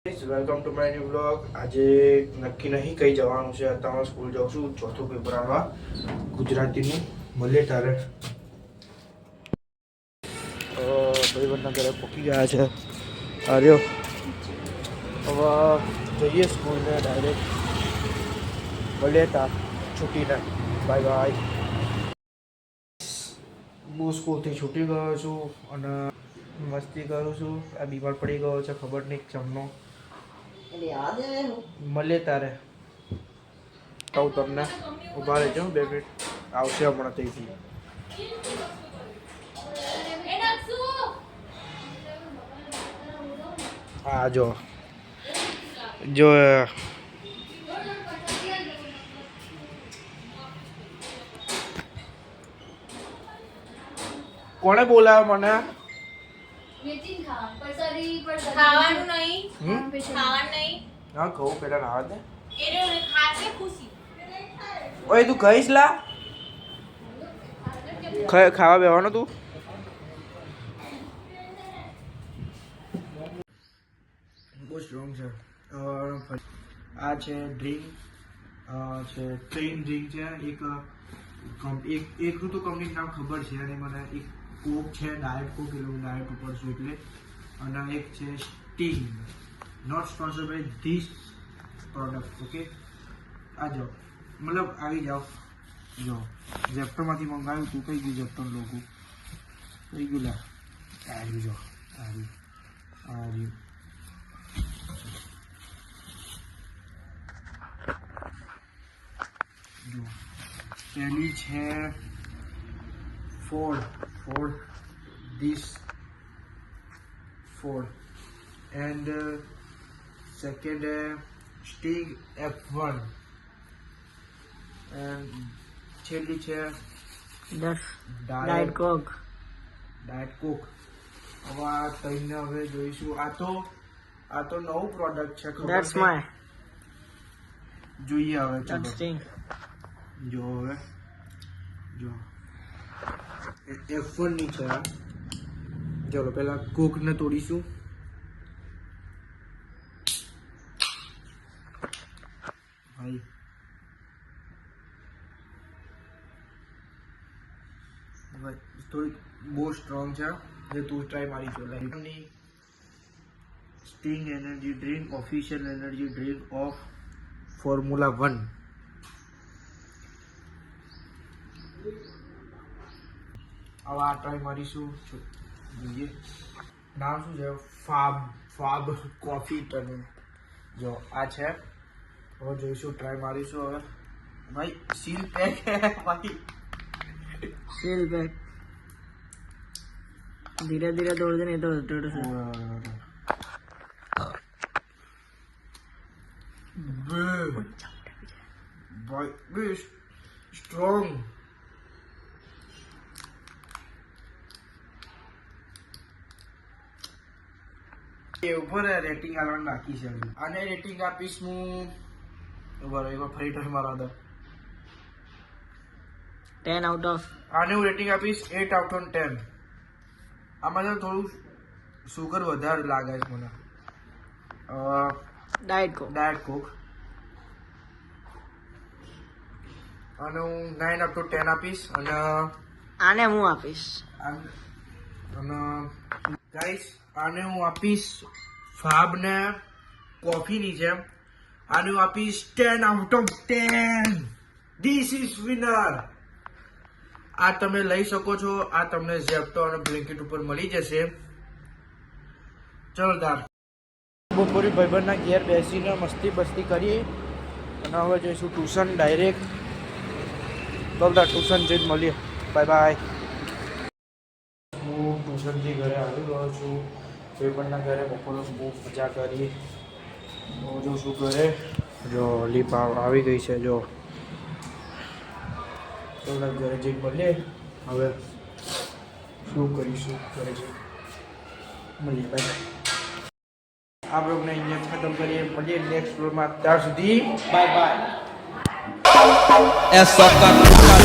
Welcome to my new blog. આજે નક્કી નહીં કઈ જવાનું છે. અત્યારે સ્કૂલ જાઉં છું, ચોથું પેપર આવવા ગુજરાતીનું. મળીએ તારે. ભાઈબંધના ઘરે પહોંચી ગયા છે. આવ્યો હવે જઈએ સ્કૂલને ડાયરેક્ટ. મળીએ તાર છૂટીને. Bye bye. હું સ્કૂલથી છૂટી ગયો છું અને મસ્તી કરું છું. આ બીમાર પડી ગયો છે, ખબર નહીં ચમનો. મળે તારે કહું તમને. ઊભા રહેજો 2 મિનિટ, આવશે હમણાં ત્યાંથી. હા જો જો કોણે બોલાવ્યો મને? ખાવાનું નહીં. હા કહું પેલા રાહ દે. એને ખાશે ખુશી. ઓય તું ખાઈશ લા? ખાવા બેવાનો તું? બહુ સ્ટ્રોંગ છે. આ છે ડ્રિંક છે, ટ્રેન ડ્રિંક છે. એકનું તો કંપનીનું નામ ખબર છે અને મને એક કોક છે, ડાયટ કોક. એટલે હું ડાયટ ઉપર છું એટલે. અને એક છે sting. Not sponsored by this product. Okay આ જાઓ, મતલબ આવી જાઓ. જો ઝેપ્ટોમાંથી મંગાવ્યું તું. કઈ ગયું ઝેપ્ટો લોકો? કઈ ગયું લા? આવ્યું જો, આવ્યું. જો પહેલી છે Ford and second Sting F1 and છેલ્લી છે ડાયટ કોક. હવે આ ત્રણને હવે જોઈશું. આ તો નવું પ્રોડક્ટ છે, ખબર છે. જોઈએ હવે. જો હવે જો F1 ની છે આ. ચલો પેલા કોક ને તોડીશું. ભાઈ થોડી બહુ સ્ટ્રોંગ છે. જે તું ટ્રાય મારી છો. લાઈકની sting energy drink, official energy drink of formula 1. હવે આ ટ્રાય મારીશું. જોઈએ નામ શું છે? Fab coffee turn. જો આ છે. હવે જોઈશું, ટ્રાય મારીશું. હવે ભાઈ સીલ પેક હે ભાઈ, સીલ પેક. ધીરે ધીરે તોડજે નહીં તો ભાઈ સ્ટ્રોંગ. એ ઉપર રેટિંગ આલવાનું બાકી છે. આને રેટિંગ આપીશ હું. બરાબર ફરી ટ્રાય મારવા દો. 10 out of. આને હું રેટિંગ આપીશ 8 out of 10. આમાં તો થોડું સુગર વધારે લાગે છે મને. ડાયટ કોક. અને હું 9 out of 10 આપીશ. અને આને હું આપીશ. અને ગાઈસ આને હું આપીશ ફાબ ને કોફી ની જેમ. આને હું આપીશ 10 out of 10. This is winner. આ તમે લઈ શકો છો. આ તમને ઝેપ્ટો અને બ્લેન્કેટ ઉપર મળી જશે. ચલો તાર બપોરી ભાઈબંધના ઘેર બેસીને મસ્તી બસ્તી કરી અને હવે જઈશું ટ્યુશન ડાયરેક્ટ. ચાલતા ટ્યુશન જઈને મળીએ. Bye bye. હું ટ્યુશનથી ઘરે આવી ગયો છું. ભાઈબંધના ઘરે બપોરે બહુ મજા કરી. હું જો શું ઘરે જો લીપ આવી ગઈ છે. જો થોડા ઘરે જઈ મળીએ. હવે શું કરીશું ઘરે જઈ મળીએ. બાય. આ બ્લોગને અહીંયા ખતમ કરીએ. મળીએ નેક્સ્ટ બ્લોગમાં. ત્યાર સુધી બાય બાય. É só catucar,